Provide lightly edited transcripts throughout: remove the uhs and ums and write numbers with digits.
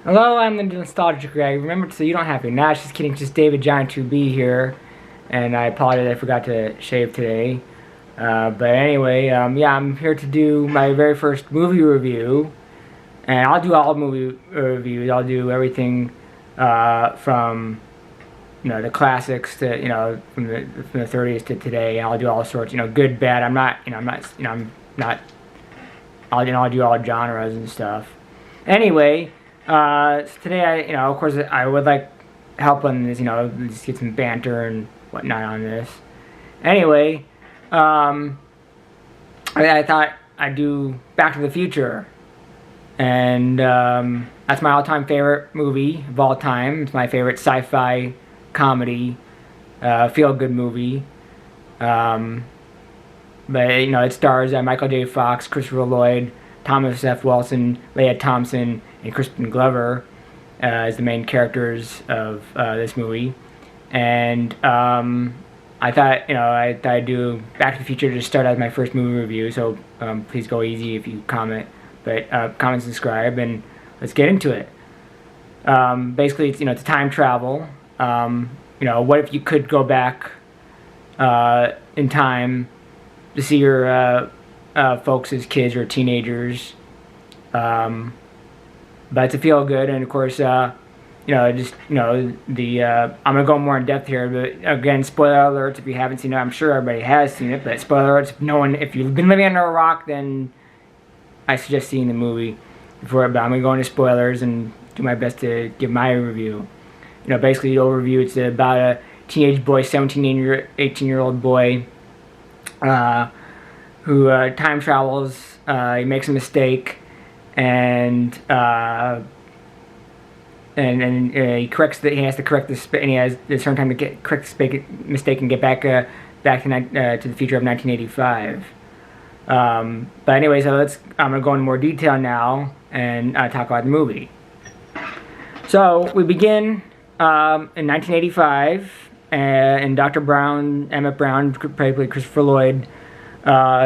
Hello, I'm the Nostalgic Greg. Remember, so you don't have to. Nah, just kidding. It's just David John 2B here, and I apologize. I forgot to shave today. But anyway, yeah, I'm here to do my very first movie review, and I'll do all movie reviews. I'll do everything from the classics to from the 30s to today. I'll do all sorts. Good, bad. I'll do all genres and stuff. Anyway. So today, of course, I would like help on this, just get some banter and whatnot on this. Anyway, I thought I'd do Back to the Future, and that's my all-time favorite movie of all time. It's my favorite sci-fi comedy, feel-good movie. But it stars Michael J. Fox, Christopher Lloyd, Thomas F. Wilson, Leah Thompson, and Crispin Glover as the main characters of this movie. And I thought I'd do Back to the Future to start as my first movie review. So please go easy if you comment, but comment, subscribe, and let's get into it. Basically, it's time travel. What if you could go back in time to see your folks as kids or teenagers, but to feel good, and of course, I'm gonna go more in depth here, but again, spoiler alerts if you haven't seen it. I'm sure everybody has seen it, but spoiler alerts, if you've been living under a rock, then I suggest seeing the movie before. But I'm gonna go into spoilers and do my best to give my review. Basically the overview, it's about a teenage boy, 18-year-old boy, who time travels. He makes a mistake, and he corrects he has to correct this, and he has a certain time to correct the mistake and get back to the future of 1985. But anyway, so I'm gonna go into more detail now and talk about the movie. So we begin in 1985, and Dr. Emmett Brown, played by Christopher Lloyd,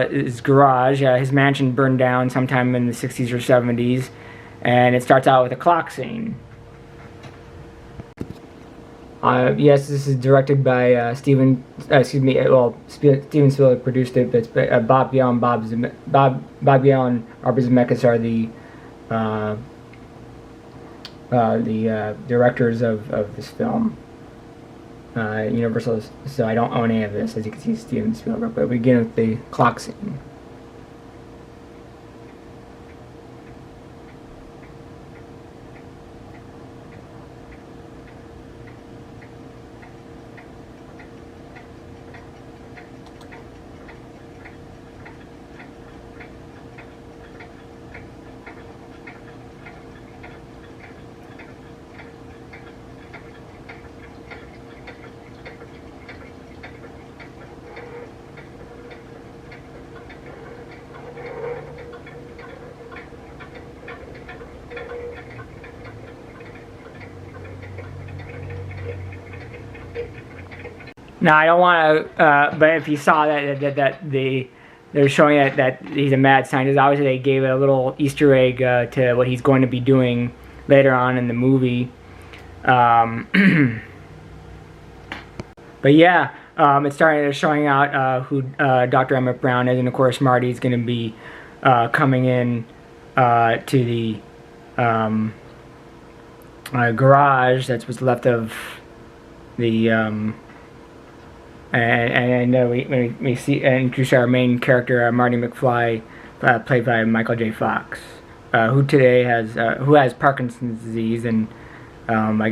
his garage, his mansion burned down sometime in the 60s or 70s, and it starts out with a clock scene. Yes, this is directed by Steven Spielberg produced it, but it's Bob Gale and Bob Gale and Robert Zemeckis are the directors of this film. Universal, so I don't own any of this, as you can see, Steven Spielberg. But we begin with the clock scene. Now I don't want to, but if you saw that they're showing that he's a mad scientist, obviously they gave it a little Easter egg to what he's going to be doing later on in the movie. But yeah, it's showing out who Dr. Emmett Brown is, and of course Marty's going to be coming in to the garage that's what's left of the. And we introduce our main character, Marty McFly, played by Michael J. Fox, who has Parkinson's disease, and I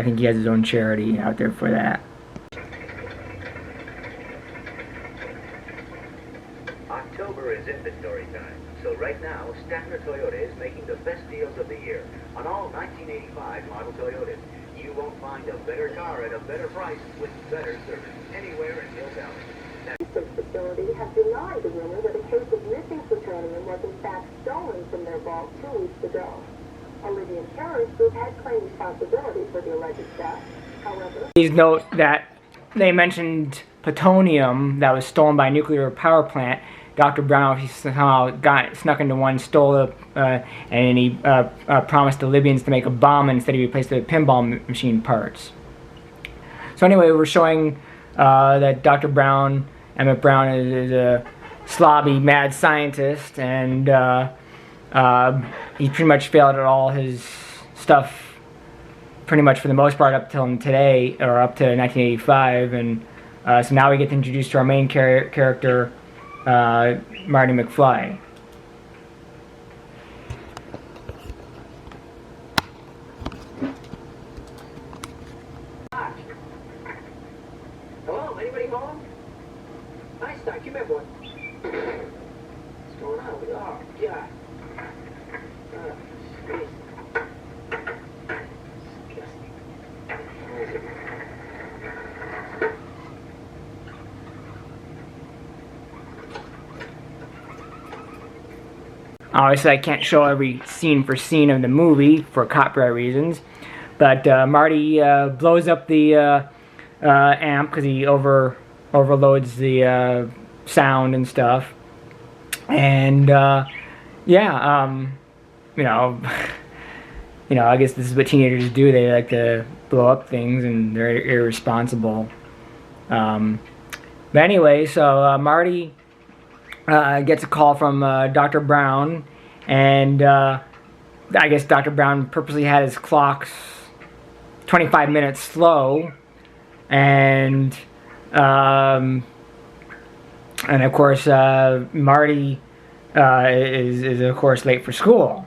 think he has his own charity out there for that. October is inventory time, so right now Statler Toyota is making the best deals of the year on all 1985 model Toyotas. You won't find a better car at a better price with better service anywhere in Hill Valley. Research facility has denied the rumor that a case of missing plutonium was in fact stolen from their vault 2 weeks ago. A Libyan terrorist group had claimed responsibility for the alleged theft. However, please note that they mentioned plutonium that was stolen by a nuclear power plant, Dr. Brown, he somehow snuck into one, stole it, and he promised the Libyans to make a bomb, and instead he replaced it with pinball machine parts. So anyway, we're showing that Dr. Brown, Emmett Brown, is a slobby, mad scientist, and he pretty much failed at all his stuff pretty much for the most part up till today, or up to 1985, and so now we get introduced to our main character, Marty McFly. Hello, anybody home? Nice start, come here, boy. What's going on? Oh, God. Jeez. Obviously, I can't show every scene for scene of the movie for copyright reasons, but Marty blows up the amp because he overloads the sound and stuff, and yeah, you know, I guess this is what teenagers do. They like to blow up things, and they're irresponsible. But anyway, so Marty gets a call from Dr. Brown, and I guess Dr. Brown purposely had his clocks 25 minutes slow, and of course Marty is of course late for school.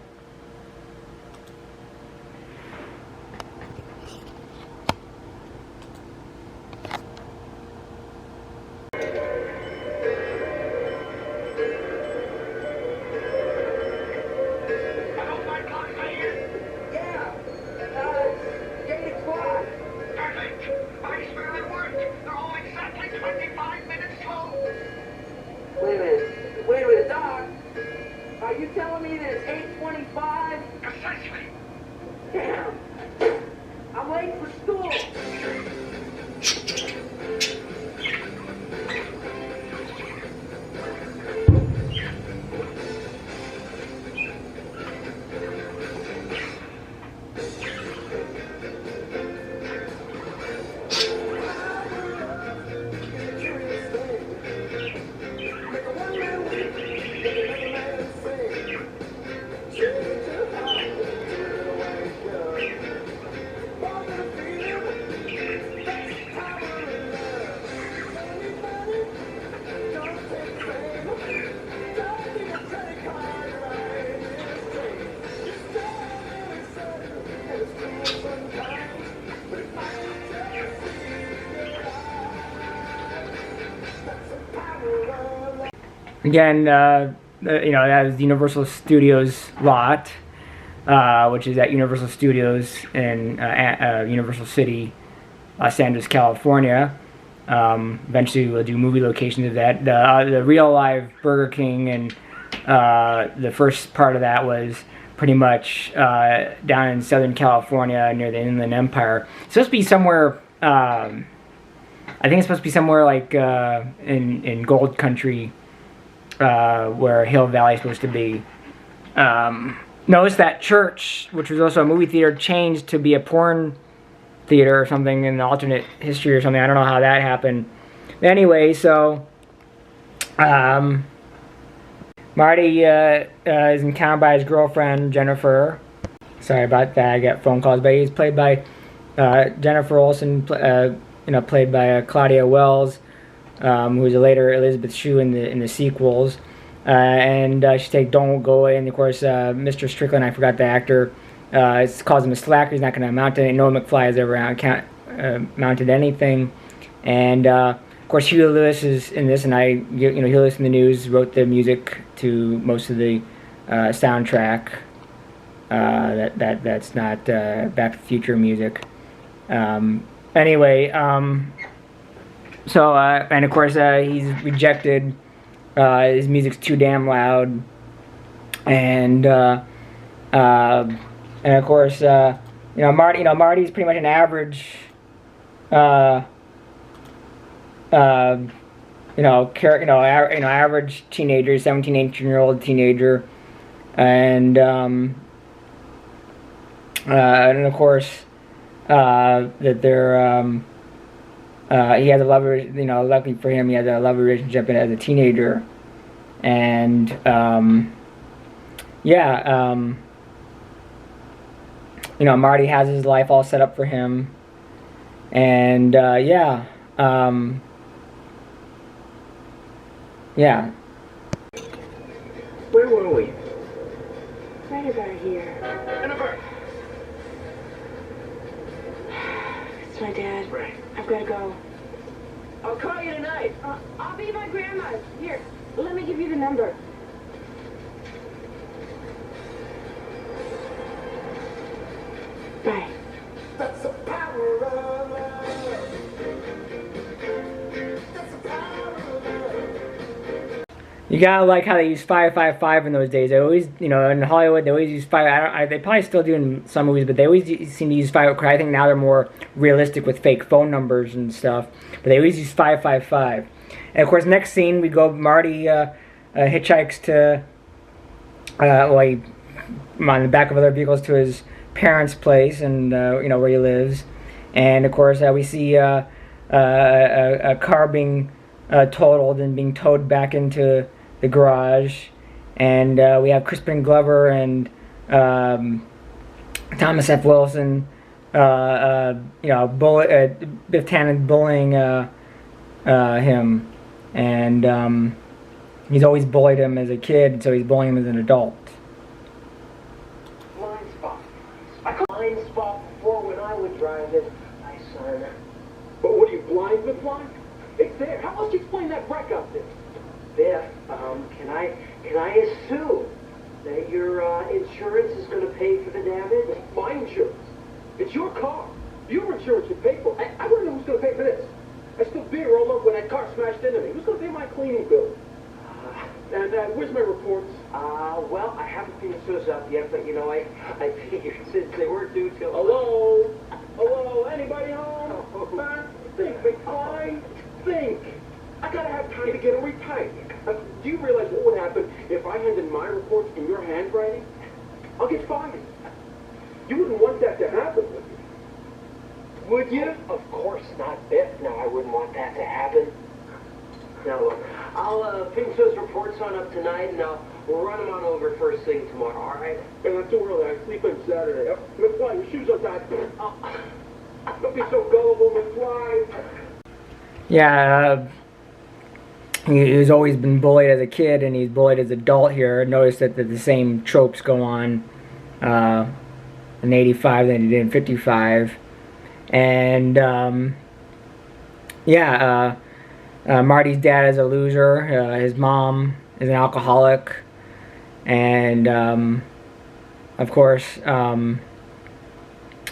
Wait a minute, Doc. Are you telling me that it's 8:25? Precisely. Damn. I'm late for school. Again, that was the Universal Studios lot, which is at Universal Studios in Universal City, Los Angeles, California. Eventually we'll do movie locations of that. The real live Burger King, and the first part of that was pretty much down in Southern California near the Inland Empire. It's supposed to be somewhere, I think it's supposed to be somewhere like in Gold Country, where Hill Valley is supposed to be. Notice that church, which was also a movie theater, changed to be a porn theater or something, in the alternate history or something. I don't know how that happened. Anyway, so Marty is encountered by his girlfriend Jennifer. Sorry about that, I got phone calls. But he's played by Jennifer Olsen, played by Claudia Wells, who was a later Elizabeth Shue in the sequels. And she said, "Don't go away." And of course, Mr. Strickland, I forgot the actor, calls him a slacker. He's not going to amount to anything. Noah McFly has ever mounted anything. And of course, Huey Lewis is in this, and Huey Lewis in the News wrote the music to most of the soundtrack. That's not Back to the Future music. Anyway, so and of course he's rejected. His music's too damn loud, and of course Marty's pretty much an average average teenager, 17, 18-year-old teenager, and of course that they're he has a love, luckily for him, he has a love relationship as a teenager, and Marty has his life all set up for him, and Where were we? Right about here. Jennifer! It's my dad. Right. I've got to go. I'll call you tonight. I'll be my grandma's. Here, let me give you the number. Bye. That's the power of love. That's the power of love. you gotta like how they use 555 in those days. They always, in Hollywood, they always use 5. They probably still do in some movies, but they always seem to use 5. I think now they're more realistic with fake phone numbers and stuff. But they always use 555. And of course, next scene we go. Marty hitchhikes to, on the back of other vehicles to his parents' place, and where he lives. And of course, we see a car being totaled and being towed back into the garage, and we have Crispin Glover and Thomas F. Wilson, Biff Tannen bullying him, and he's always bullied him as a kid, so he's bullying him as an adult. Blind spot. I called blind spot before when I would drive it. My son. But what are you, blind with blind? It's there. How else do you explain that wreck up there? Biff, can I assume that your insurance is going to pay for the damage? My insurance. It's your car. Your insurance should pay for it. I wouldn't know who's going to pay for this. I spilled beer all over when that car smashed into me. Who's going to pay my cleaning bill? And where's my reports? Well, I haven't finished those up yet, but I figured since they weren't due till... Hello? Hello? Anybody home? Think, McFly. Think. I gotta have time to get it retyped. Do you realize what would happen if I handed my reports in your handwriting? I'll get fired. You wouldn't want that to happen, would you? Would you? Of course not, Biff. No, I wouldn't want that to happen. Now, look, I'll finish those reports on up tonight, and we'll run them on over first thing tomorrow, all right? Not too early. I sleep on Saturday. McFly, your shoes are tied. Don't be so gullible, McFly. Yeah, he's always been bullied as a kid, and he's bullied as an adult here. Notice that the same tropes go on in 85 than he did in 55. And, Marty's dad is a loser. His mom is an alcoholic. And, of course,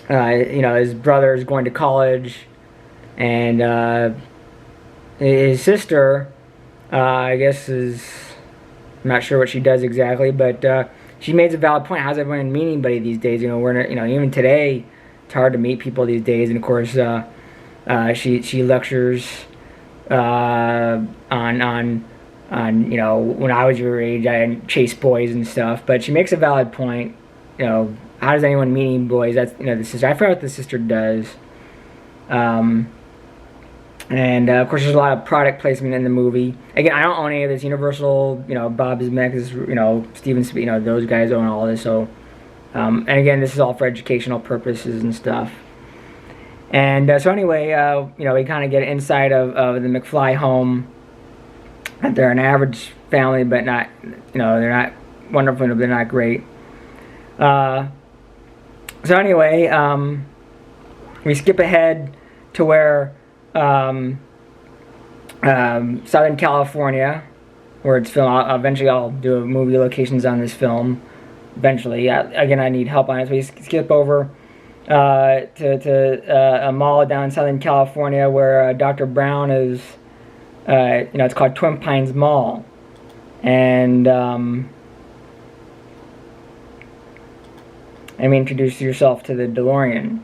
his brother is going to college. And, his sister, I guess, I'm not sure what she does exactly, but she makes a valid point. How's everyone meet anybody these days? Even today, it's hard to meet people these days. And of course, she lectures on when I was your age, I chased boys and stuff. But she makes a valid point. How does anyone meet any boys? That's the sister. I forgot what the sister does. And of course, there's a lot of product placement in the movie. Again, I don't own any of this. Universal, Bob Zemeckis, Steven Spielberg, those guys own all this. So, and again, this is all for educational purposes and stuff. And so anyway, we kind of get inside of the McFly home. They're an average family, but not, they're not wonderful, but they're not great. So anyway, we skip ahead to where Southern California, where it's filmed. Eventually I'll do movie locations on this film. Eventually, again, I need help on it. So we skip over to a mall down in Southern California where Dr. Brown is. It's called Twin Pines Mall, and introduce yourself to the DeLorean.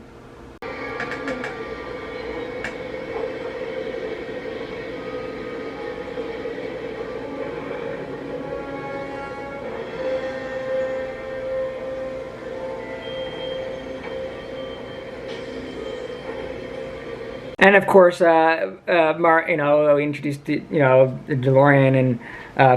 And of course, we introduced the DeLorean and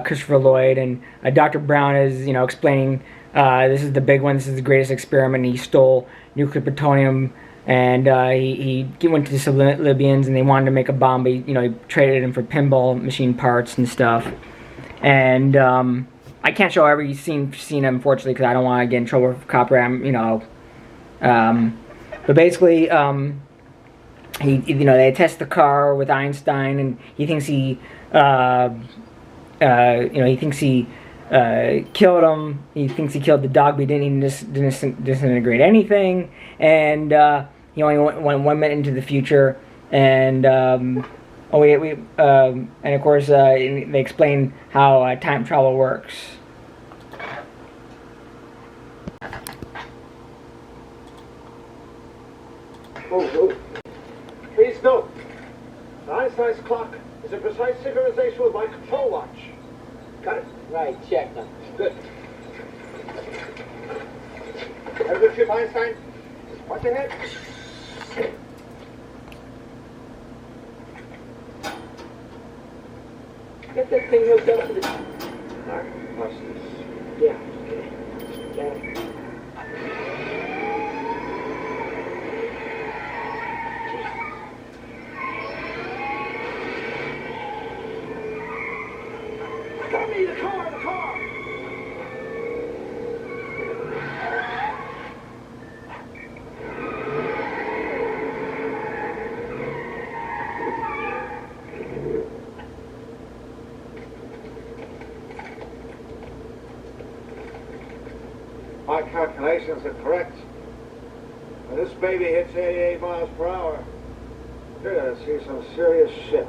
Christopher Lloyd, and Dr. Brown is explaining this is the big one. This is the greatest experiment. He stole nuclear plutonium, and he went to the Libyans, and they wanted to make a bomb. But he traded him for pinball machine parts and stuff. And I can't show every scene unfortunately because I don't want to get in trouble for copyright. But basically. They test the car with Einstein, and he thinks he killed him. He thinks he killed the dog, but he didn't disintegrate anything. And he only went 1 minute into the future. And and of course they explain how time travel works. Oh. Please note, Einstein's clock is a precise synchronization with my control watch. Got it? Right, check. Good. Have a good trip, Einstein. Watch ahead. Get that thing hooked up to the... All right, watch this. Yeah, okay. Got it. Tommy, the car! My calculations are correct. When this baby hits 88 miles per hour, you're gonna see some serious shit.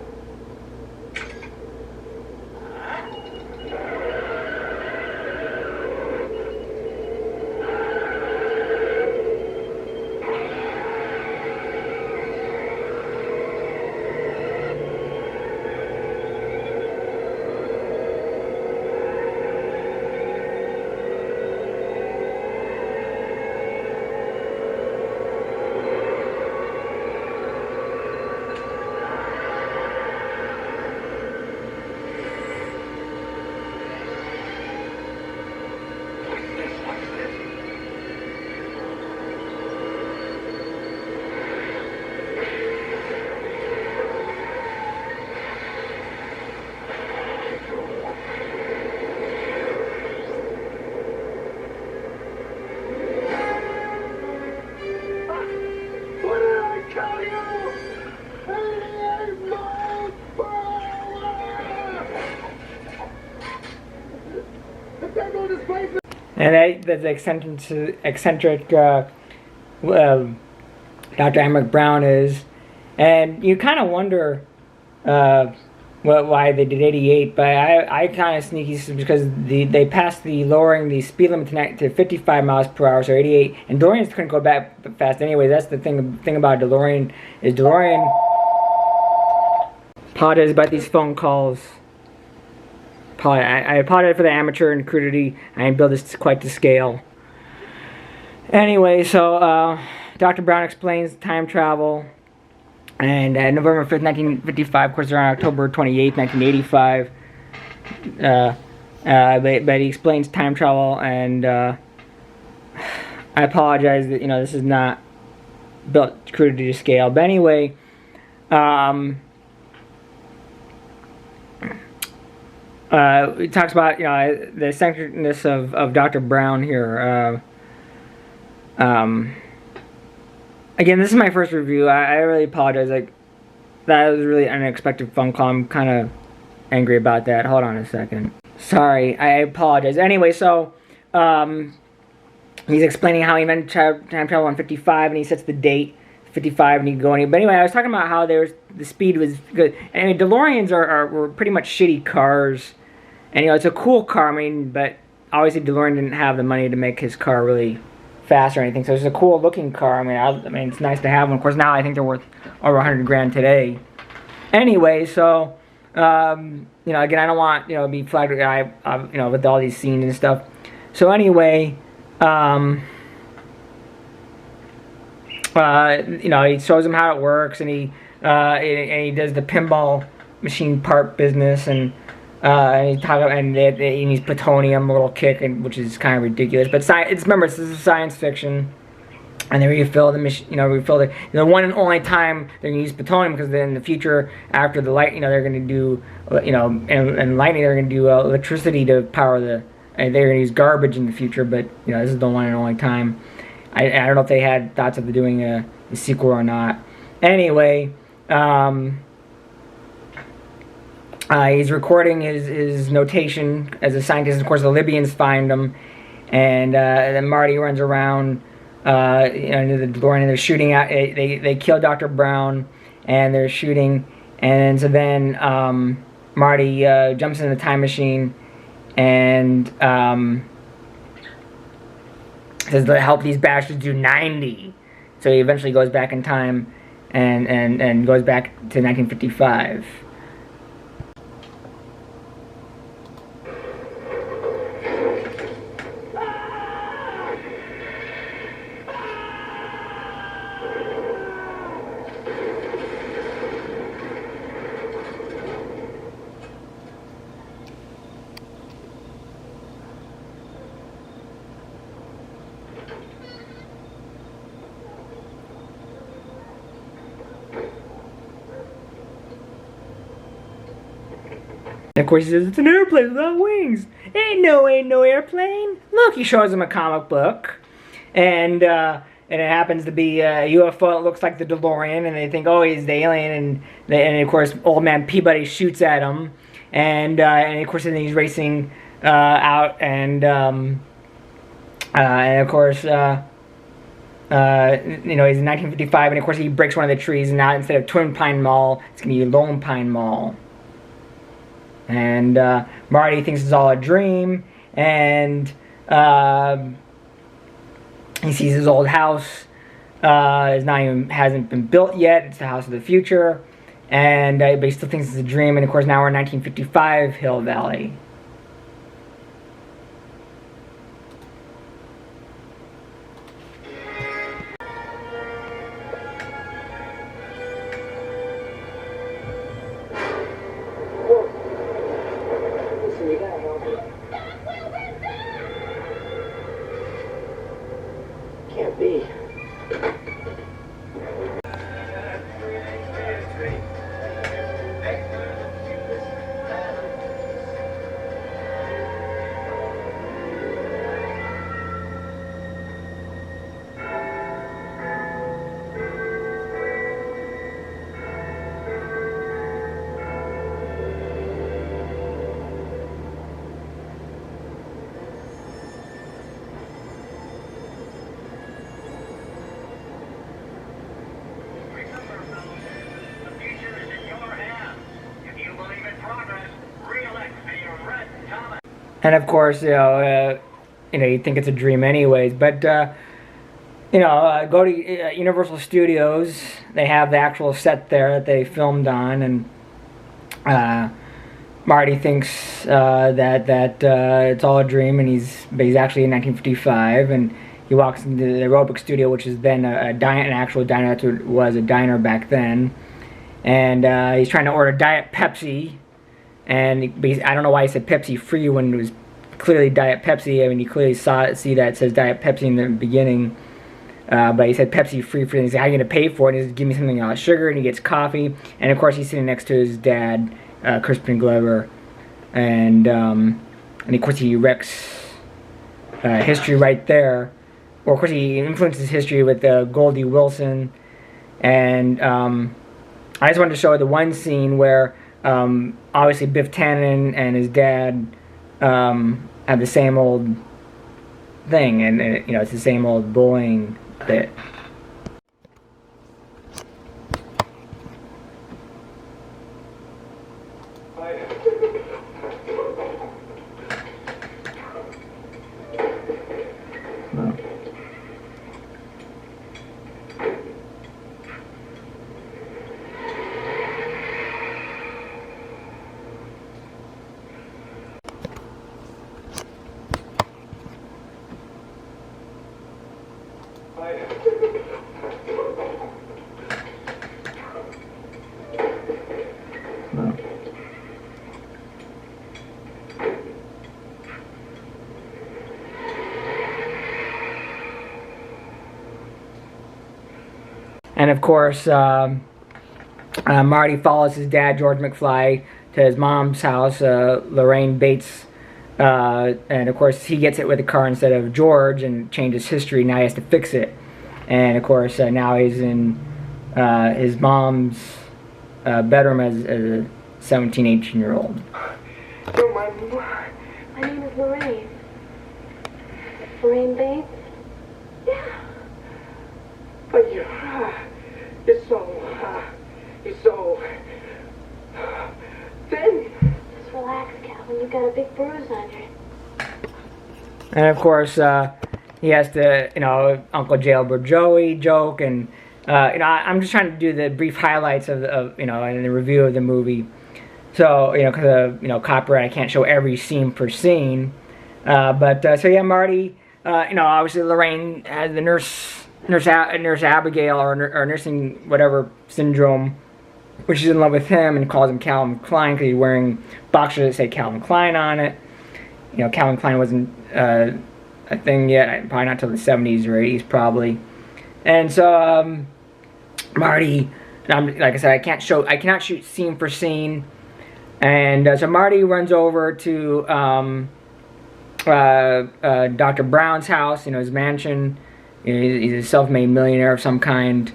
And the eccentric Dr. Emmett Brown is, and you kind of wonder why they did 88, but I kind of sneaky because they passed the lowering the speed limit tonight to 55 miles per hour, so 88, and DeLoreans couldn't go back fast anyway. That's the thing about DeLorean is DeLorean. Apologize about these phone calls. I apologize for the amateur and crudity. I didn't build this quite to scale. Anyway, so Dr. Brown explains time travel, and November 5th, 1955, of course, they're on October 28th, 1985. But he explains time travel, and I apologize that this is not built crudity to scale. But anyway, it talks about the eccentricness of Dr. Brown here. Again, this is my first review. I really apologize. Like, that was a really unexpected phone call. I'm kind of angry about that. Hold on a second. Sorry, I apologize. Anyway, so he's explaining how he meant time travel on 55, and he sets the date 55, and he can go anywhere. But anyway, I was talking about how the speed was good. I mean, DeLoreans were pretty much shitty cars, and it's a cool car. I mean, but obviously DeLorean didn't have the money to make his car really fast or anything. So it's a cool looking car. I mean, it's nice to have one. Of course, now I think they're worth over 100 grand today. Anyway, so again, I don't want to be flagged with all these scenes and stuff. So anyway, he shows him how it works, and he and he does the pinball machine part business, and he needs plutonium, a little kick, which is kind of ridiculous. But remember, this is science fiction. And they refill the one and only time they're gonna use plutonium, because then in the future, after the light, they're gonna do, and lightning, they're gonna do electricity to power and they're gonna use garbage in the future. But this is the one and only time. I don't know if they had thoughts of doing a sequel or not. Anyway, he's recording his notation as a scientist. Of course, the Libyans find him, and then Marty runs around. Into the DeLorean, and they're shooting at. They kill Dr. Brown, and they're shooting, and so then Marty jumps in the time machine, and says to help these bastards do 90. So he eventually goes back in time, and goes back to 1955. And of course he says, it's an airplane without wings. Ain't no airplane. Look, he shows him a comic book. And it happens to be a UFO that looks like the DeLorean, and they think, oh, he's the alien, and of course Old Man Peabody shoots at him. And of course then he's racing out, and of course, he's in 1955, and of course he breaks one of the trees, and now instead of Twin Pine Mall, it's going to be Lone Pine Mall. And Marty thinks it's all a dream, and he sees his old house hasn't been built yet. It's the house of the future, and but he still thinks it's a dream. And of course now we're in 1955 Hill Valley. Listen, you gotta help me. Can't be. And of course, you think it's a dream anyways. But go to Universal Studios. They have the actual set there that they filmed on, and Marty thinks that it's all a dream, and he's actually in 1955, and he walks into the aerobic studio, which is then an actual diner. That's what it was, a diner back then, and he's trying to order Diet Pepsi. And I don't know why he said Pepsi free when it was clearly Diet Pepsi. I mean, you clearly see that it says Diet Pepsi in the beginning. But he said Pepsi free for him. He said, how are you going to pay for it? And he says, give me something without sugar. And he gets coffee. And of course, he's sitting next to his dad, Crispin Glover. And of course, he wrecks history right there. Or of course, he influences history with Goldie Wilson. And I just wanted to show the one scene where obviously Biff Tannen and his dad have the same old thing, and it's the same old bullying bit. And of course, Marty follows his dad, George McFly, to his mom's house, Lorraine Bates. And of course, he gets it with the car instead of George and changes history. Now he has to fix it. And of course, now he's in his mom's bedroom as a 17, 18-year-old. Don't mind me. My name is Lorraine. Lorraine Bates? Yeah. But you're so thin. Just relax, Calvin. You've got a big bruise on your... And of course, he has to, Uncle Jailbird Joey joke, and I'm just trying to do the brief highlights of and the review of the movie. So, because of copyright, I can't show every scene per scene. So yeah, Marty, obviously Lorraine has the nurse Abigail or nursing whatever syndrome, which is in love with him and calls him Calvin Klein because he's wearing boxers that say Calvin Klein on it. Calvin Klein wasn't a thing yet, probably not till the 70s or 80s probably. And so Marty, like I said, I cannot shoot scene for scene. And so Marty runs over to Dr. Brown's house, his mansion. He's a self-made millionaire of some kind,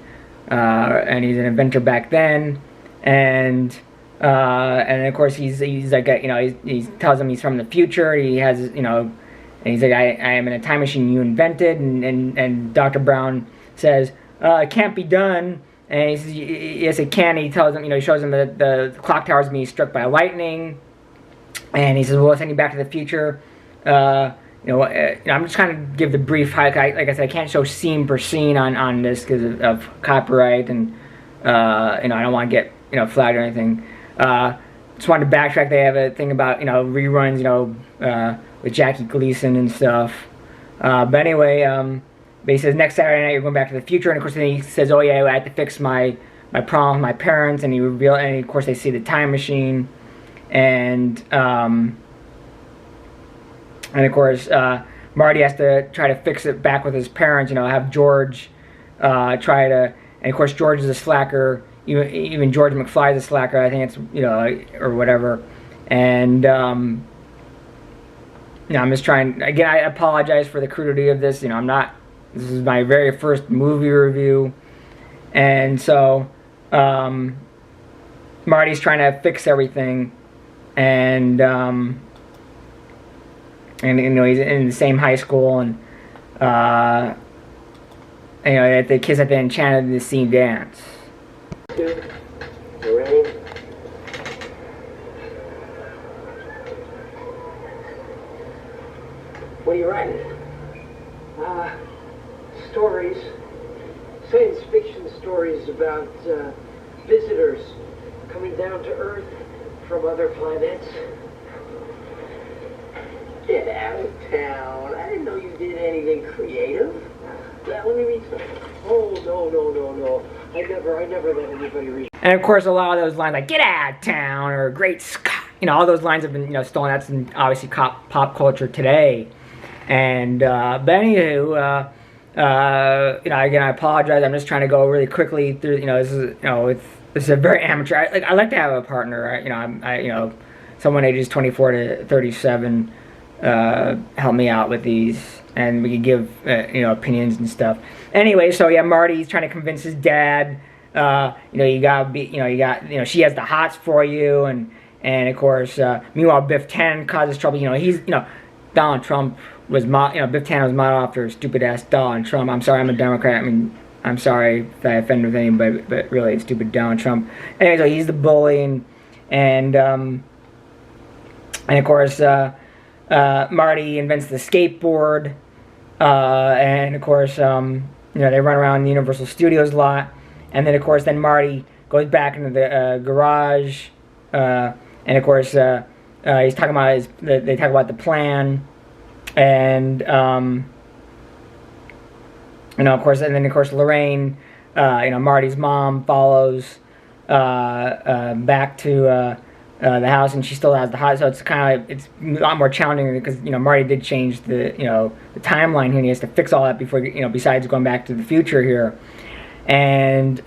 and he's an inventor back then. And of course he's like he tells him he's from the future. He has and he's like, I am in a time machine you invented. And Dr. Brown says it can't be done. And he says, yes, it can. He tells him, he shows him that the clock tower is being struck by lightning. And he says, well, send you back to the future. I'm just trying to give the brief highlight. Like I said, I can't show scene per scene on this because of copyright. And, I don't want to get, flagged or anything. Just wanted to backtrack. They have a thing about, reruns, with Jackie Gleason and stuff. But anyway, but he says, next Saturday night you're going back to the future. And of course then he says, oh yeah, I had to fix my problem with my parents. And and of course they see the time machine. And of course Marty has to try to fix it back with his parents, have George try to, and of course George is a slacker. Even George McFly is a slacker, I think it's, or whatever. And I'm just trying, again, I apologize for the crudity of this. This is my very first movie review. And so, Marty's trying to fix everything. And he's in the same high school. And, the kids at the Enchanted the Scene dance. Lorraine. What are you writing? Stories. Science fiction stories about visitors coming down to Earth from other planets. Get out of town. I didn't know you did anything creative. Let me read something. Oh, no. I never let anybody read. And of course, a lot of those lines like "Get out of town" or "Great Scott," all those lines have been stolen. That's in obviously pop culture today. And but anywho, again, I apologize. I'm just trying to go really quickly through. This is a very amateur. I like to have a partner. Someone ages 24 to 37 help me out with these, and we can give opinions and stuff. Anyway, so yeah, Marty's trying to convince his dad. You got she has the hots for you, and of course, meanwhile Biff Tannen causes trouble. He's Donald Trump was Biff Tannen was modeled after stupid ass Donald Trump. I'm sorry, I'm a Democrat. I'm sorry if I offended anybody, but really, it's stupid Donald Trump. Anyway, so he's the bully, and of course, Marty invents the skateboard, and of course, they run around the Universal Studios lot, and then of course, Marty goes back into the garage, and of course, he's talking about they talk about the plan, and of course, Lorraine, Marty's mom follows back to the house, and she still has the hot. So it's it's a lot more challenging because Marty did change the the timeline here, and he has to fix all that before besides going back to the future here. And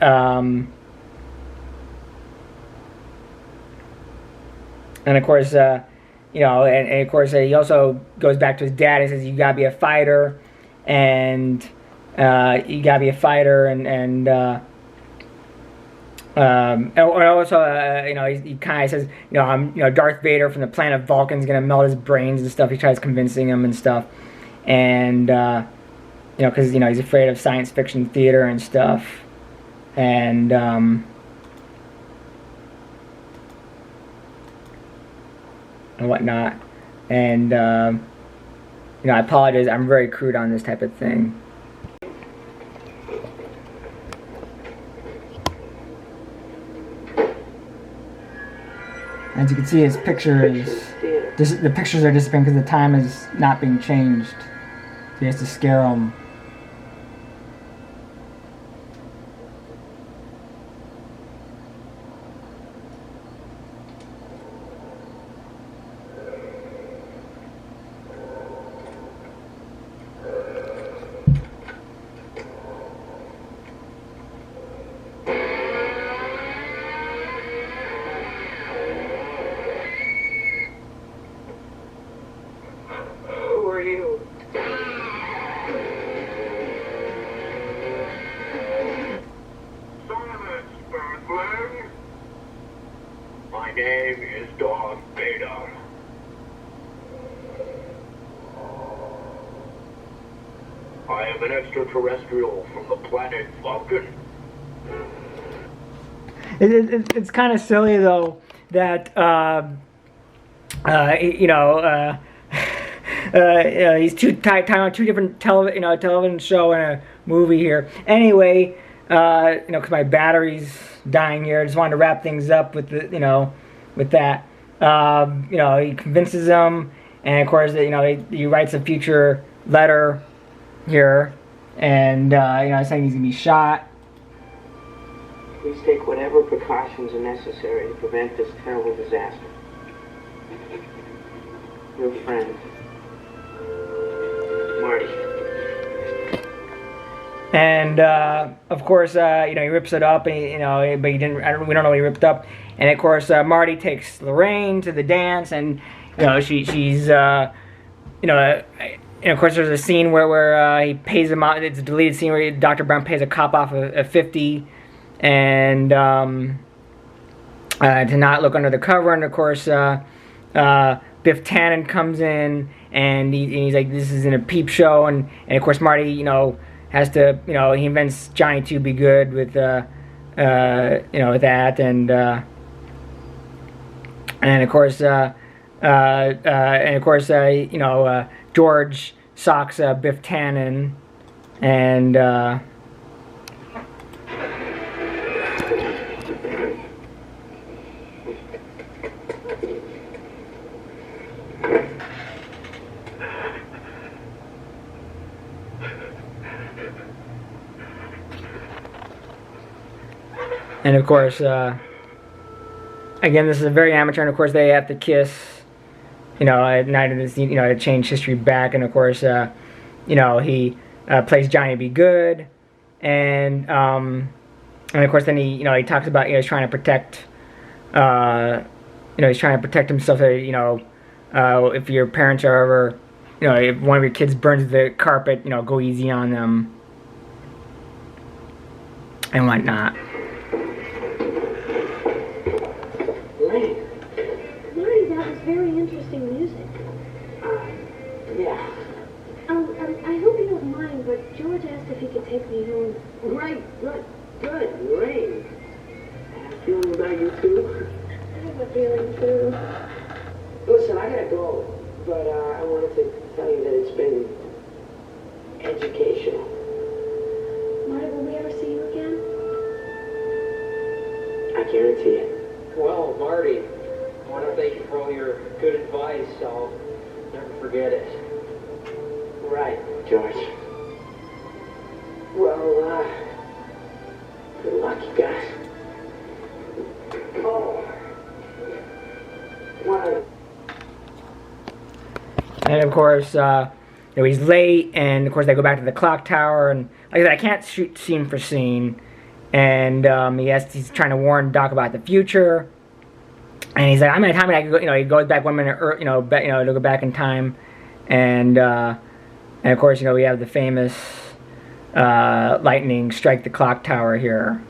of course, you know, and of course, he also goes back to his dad and says, "You gotta be a fighter, and you gotta be a fighter," and also, you know, he kind of says, you know, you know, Darth Vader from the planet Vulcan's gonna melt his brains and stuff. He tries convincing him and stuff, and you know, because you know he's afraid of science fiction theater and stuff, and whatnot, and you know, I apologize. I'm very crude on this type of thing. As you can see, his picture is the pictures are disappearing because the time is not being changed. So he has to scare them. Who are you? Silence, Earthling! My name is Darth Vader. I am an extraterrestrial from the planet Vulcan. It's kind of silly though that you know he's talking about two different television show and a movie here. Anyway, you know, because my battery's dying here, I just wanted to wrap things up with the with that. You know, he convinces them, and of course, you know, he writes a future letter here, and you know, saying he's gonna be shot. Please take whatever precautions are necessary to prevent this terrible disaster. Your friend, Marty. And of course, you know, he rips it up, and you know, but he didn't. We don't know what he ripped up. And of course, Marty takes Lorraine to the dance, and you know, she's you know, and of course, there's a scene where he pays him out. It's a deleted scene where Dr. Brown pays a cop off a 50, and to not look under the cover. And of course, Biff Tannen comes in, and he's like, "This isn't a peep show," and of course, Marty, you know, has to, you know, he invents Johnny 2 Be Good with, you know, with that, and of course, you know, George socks Biff Tannen, and of course, again, this is a very amateur, and of course they have to kiss, you know, at night of this, you know, to change history back, and of course, you know, he plays Johnny Be Good, and of course then he, you know, he talks about, you know, he's trying to protect, you know, he's trying to protect himself, you know, if your parents are ever, you know, if one of your kids burns the carpet, you know, go easy on them, and whatnot. Marty, that was very interesting music. Yeah. I hope you don't mind, but George asked if he could take me home. Right, good. Lorraine. Feeling about you too? I have a feeling too. Listen, I gotta go, but I wanted to tell you that it's been educational. Marty, will we ever see you again? I guarantee it. Well, Marty, I want to thank you for all your good advice. I'll never forget it. Right, George. Well, good luck, you guys. Oh. What? And of course, he's late, and of course they go back to the clock tower, and like I said, I can't shoot scene for scene, and he's trying to warn Doc about the future, and he's like, I'm in time, and I can go, he goes back 1 minute, to go back in time, and of course, we have the famous lightning strike the clock tower here.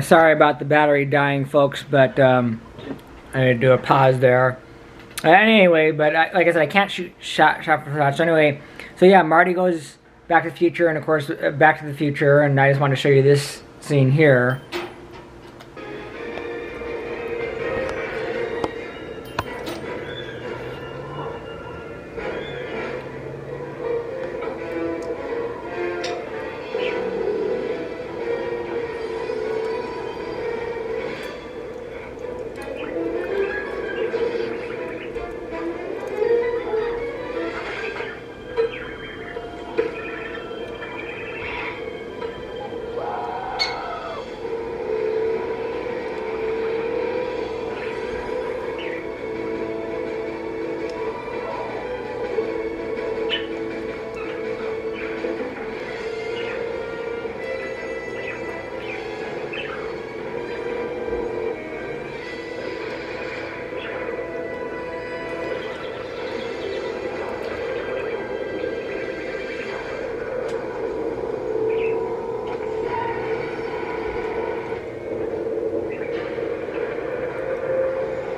Sorry about the battery dying, folks, but I had to do a pause there. Anyway, but like I said, I can't shoot shot for shot. So anyway, so yeah, Marty goes back to the future, and of course, Back to the Future, and I just want to show you this scene here.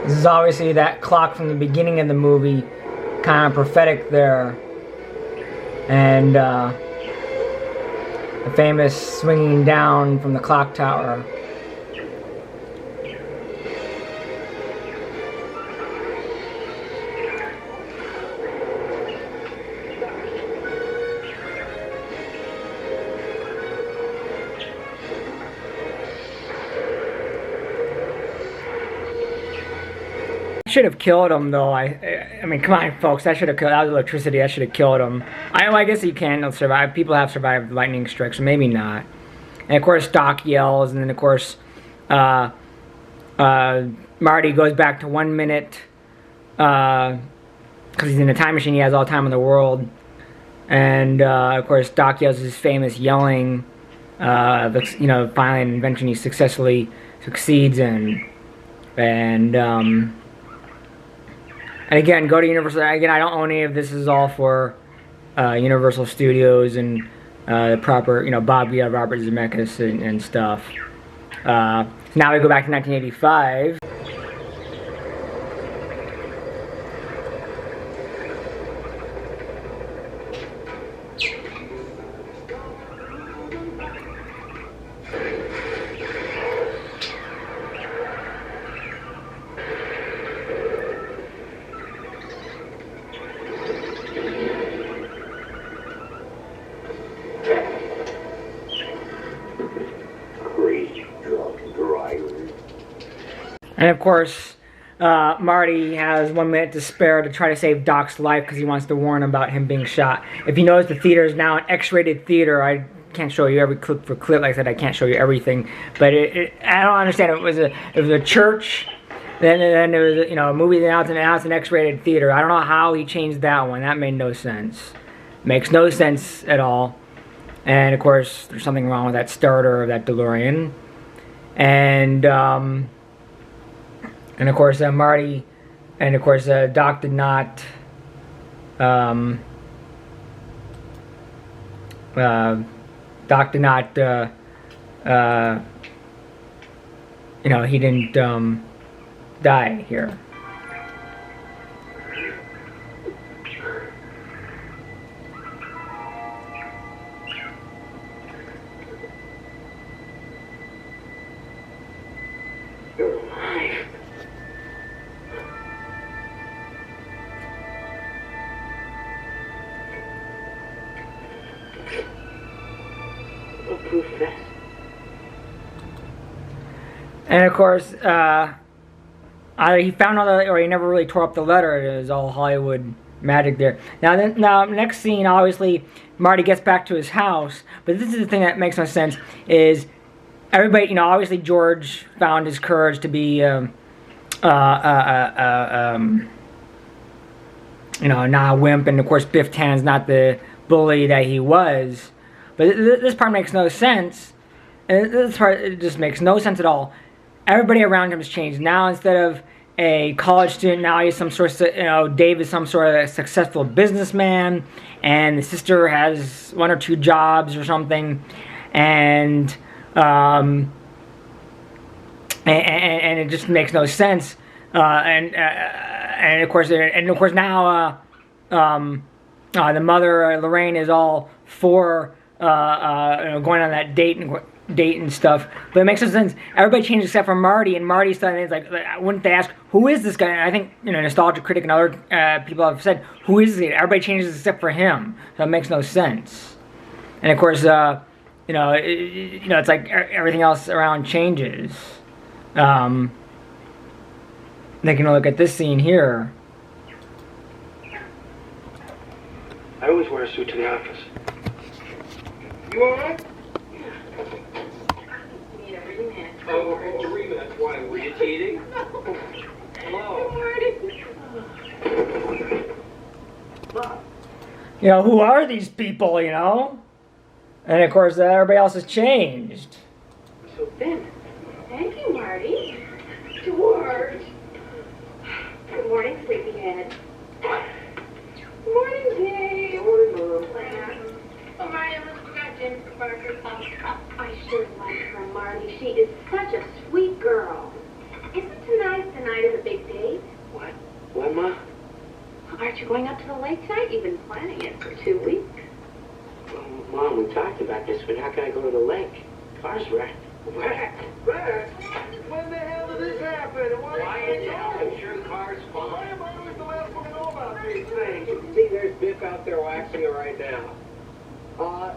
This is obviously that clock from the beginning of the movie, kind of prophetic there. And the famous swinging down from the clock tower. Should have killed him though. I mean, come on, folks. That should have killed. That was electricity. That should have killed him. I guess you can survive. People have survived lightning strikes, so maybe not. And of course, Doc yells, and then of course, Marty goes back to 1 minute because he's in a time machine. He has all the time in the world, and of course, Doc yells his famous yelling. Finally, an invention he successfully succeeds in, and again, go to Universal. Again, I don't own any of this. Is all for Universal Studios and the proper, Bob Vila, Robert Zemeckis, and stuff. Now we go back to 1985. And of course, Marty has 1 minute to spare to try to save Doc's life because he wants to warn him about him being shot. If you notice, the theater is now an X-rated theater. I can't show you every clip for clip. Like I said, I can't show you everything. But I don't understand. It was a church. Then there was a movie announced, and now it's an X-rated theater. I don't know how he changed that one. That made no sense. Makes no sense at all. And of course, there's something wrong with that starter of that DeLorean. And of course, Marty, and of course, Doc did not, he didn't, die here. You're alive. And of course, either he found out, or he never really tore up the letter. It was all Hollywood magic there. Now, next scene, obviously, Marty gets back to his house. But this is the thing that makes no sense: is everybody, you know, obviously George found his courage to be, you know, not a wimp, and of course Biff Tannen's not the bully that he was. But this part makes no sense. And this part, it just makes no sense at all. Everybody around him has changed. Now, instead of a college student, now he's some sort of, you know, Dave is some sort of successful businessman, and the sister has 1 or 2 jobs or something, and it just makes no sense. And of course now the mother, Lorraine, is all for you know, going on that date and stuff. But it makes no sense. Everybody changed except for Marty, and Marty's starting, it's like, wouldn't they ask, who is this guy? And I think, you know, Nostalgia Critic and other people have said, who is he? Everybody changes except for him. So it makes no sense. And of course, you know, it's like everything else around changes. Taking a look at this scene here. I always wear a suit to the office. You alright? Need a rematch. Oh, a rematch. Why? Were you cheating? Hello. You know, who are these people, you know? And of course, everybody else has changed. So thin. Thank you, Marty. George. Good morning, sleepyhead. Good morning, Dave. Good morning, Mom. Oh, Marty, I almost forgot Jennifer Parker's house. I sure like her, Marty. She is such a sweet girl. Isn't tonight the night of the big date? What? What, Ma? Aren't you going up to the lake tonight? You've been planning it for 2 weeks. Well, Mom, we talked about this, but how can I go to the lake? Car's wrecked. Wrecked? When the hell did this happen? Why is it? I'm sure the car's fine. Why am I always the last one to know about these things? See, there's Biff out there waxing it right now.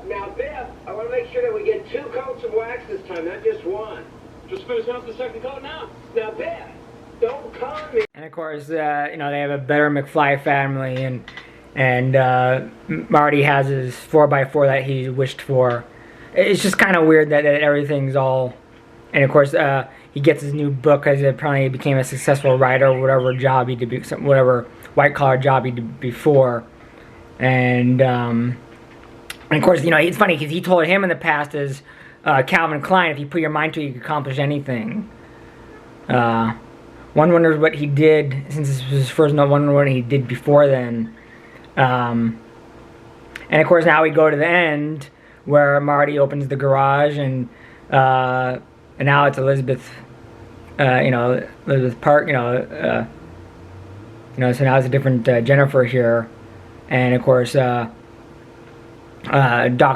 Now, Biff, I want to make sure that we get 2 coats of wax this time, not just 1. Just finishing up the second coat now. Now, Biff, don't con me. And of course, you know, they have a better McFly family, and Marty has his 4x4 that he wished for. It's just kind of weird that everything's all, and of course, he gets his new book because apparently he became a successful writer, or whatever job he did, whatever white collar job he did before, and of course, you know, it's funny because he told him in the past as Calvin Klein, if you put your mind to it, you can accomplish anything. One wonders what he did, since this was his first note, one wonders what he did before then. And of course, now we go to the end where Marty opens the garage, and now it's Elizabeth, you know, Elizabeth Park, you know, so now it's a different Jennifer here, and of course, Doc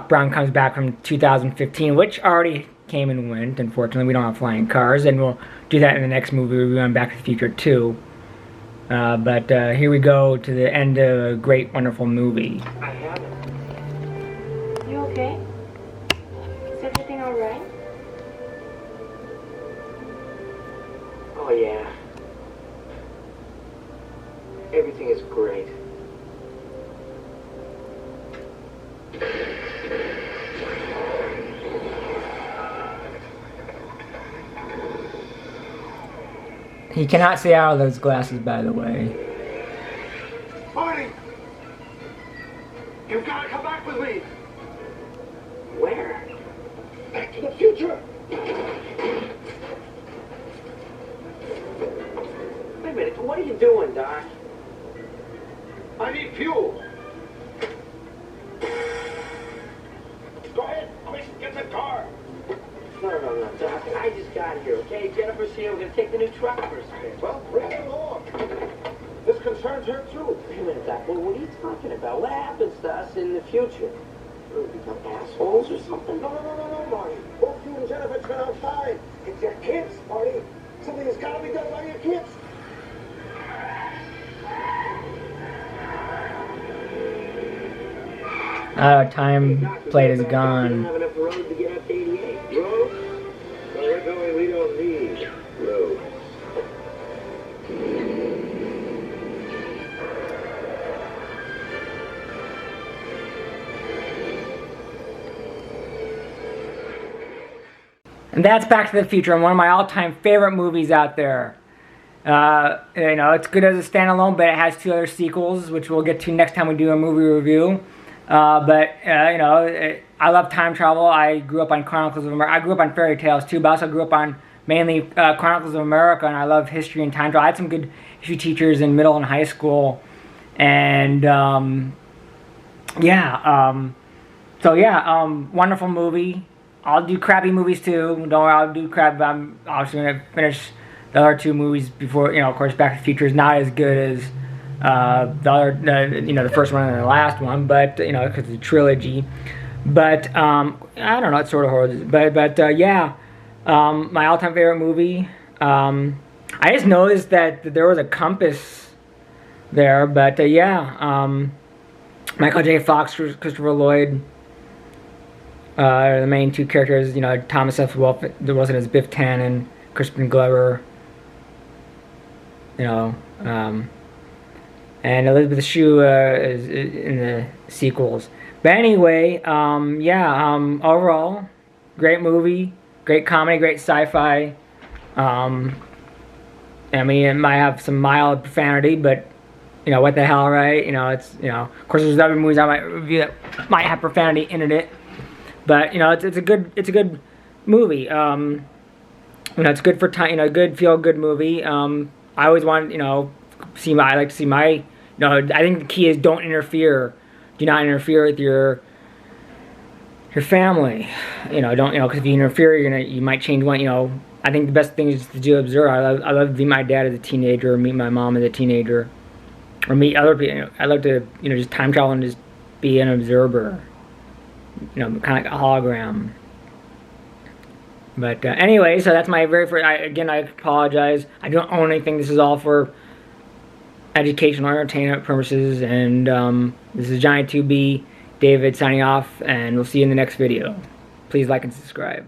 Brown comes back from 2015, which already came and went. Unfortunately, we don't have flying cars, and we'll do that in the next movie review on Back to the Future 2. But here we go to the end of a great, wonderful movie. I have it. You okay? Is everything all right? Oh, yeah. Everything is great. He cannot see out of those glasses, by the way. Marty! You've got to come back with me! Where? Back to the future! Wait a minute, what are you doing, Doc? I need fuel! Go ahead, quick, get in the car! No, Doc, I just got here, okay? Jennifer's here, we're gonna take the new truck for a spin. Well, bring it along. This concerns her too. Wait a minute, Doc, well, what are you talking about? What happens to us in the future? Will we become assholes or something? No, Marty. Both you and Jennifer turn out fine. It's your kids, Marty. Something has got to be done by your kids. Time plate is gone. We don't have enough road to get up to 88. Road? Well, we're going we don't need. And that's Back to the Future, and one of my all-time favorite movies out there. You know, it's good as a standalone, but it has 2 other sequels, which we'll get to next time we do a movie review. You know, I love time travel. I grew up on Chronicles of America. I grew up on fairy tales too, but I also grew up on mainly Chronicles of America, and I love history and time travel. I had some good history teachers in middle and high school, and wonderful movie. I'll do crappy movies too. Don't worry, I'll do crap. I'm obviously gonna finish the other 2 movies before, you know, of course, Back to the Future is not as good as the first one and the last one, but, you know, because it's a trilogy. But, I don't know, it's sort of horror. But my all-time favorite movie. I just noticed that there was a compass there, but, Michael J. Fox, Christopher Lloyd, the main 2 characters, you know, Thomas F. Wolfe, there wasn't as Biff Tannen, Crispin Glover, you know, and Elizabeth Shue is in the sequels. But anyway, overall, great movie, great comedy, great sci-fi. I mean, it might have some mild profanity, but, you know, what the hell, right? You know, it's, you know, of course there's other movies I might review that might have profanity in it. But, you know, it's a good movie. You know, it's good for time, you know, good feel-good movie. I always want, you know, I like to see my, you know, I think the key is don't interfere. Do not interfere with your family. You know, don't, you know, because if you interfere, you might change one, you know. I think the best thing is to do observe. I love to meet my dad as a teenager, or meet my mom as a teenager, or meet other people. You know, I love to, you know, just time travel and just be an observer. You know, kind of like a hologram. But anyway, so that's my very first. Again, I apologize. I don't own anything. This is all for educational entertainment purposes. And this is Johnny 2B, David signing off, and we'll see you in the next video. Please like and subscribe.